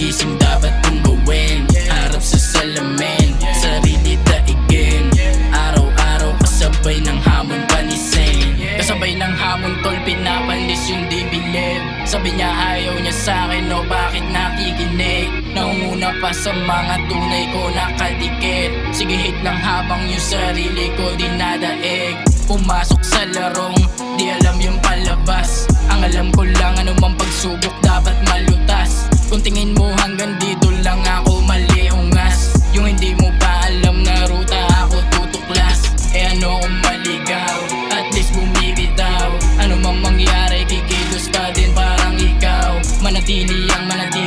Pagising dapat kong gawin, harap sa salamin, sarili daigin. Araw-araw kasabay ng hamon panisin, kasabay ng hamon tol, pinapalis yung di bilib. Sabi niya ayaw niya sa'kin, o bakit nakikinig? Naunguna pa sa mga tunay ko nakadikit. Sige hit lang habang yung sarili ko dinadaig. Pumasok sa larong, di alam yung palabas. Ang alam ko lang anumang pagsubok dapat malutas. Kung tingin mo hanggang dito lang ako maliungas, yung hindi mo pa alam na ruta ako tutuklas. Eh ano kung maligaw, at least bumibitaw. Ano mang mangyari kikilos ka din parang ikaw. Manatili ang manatili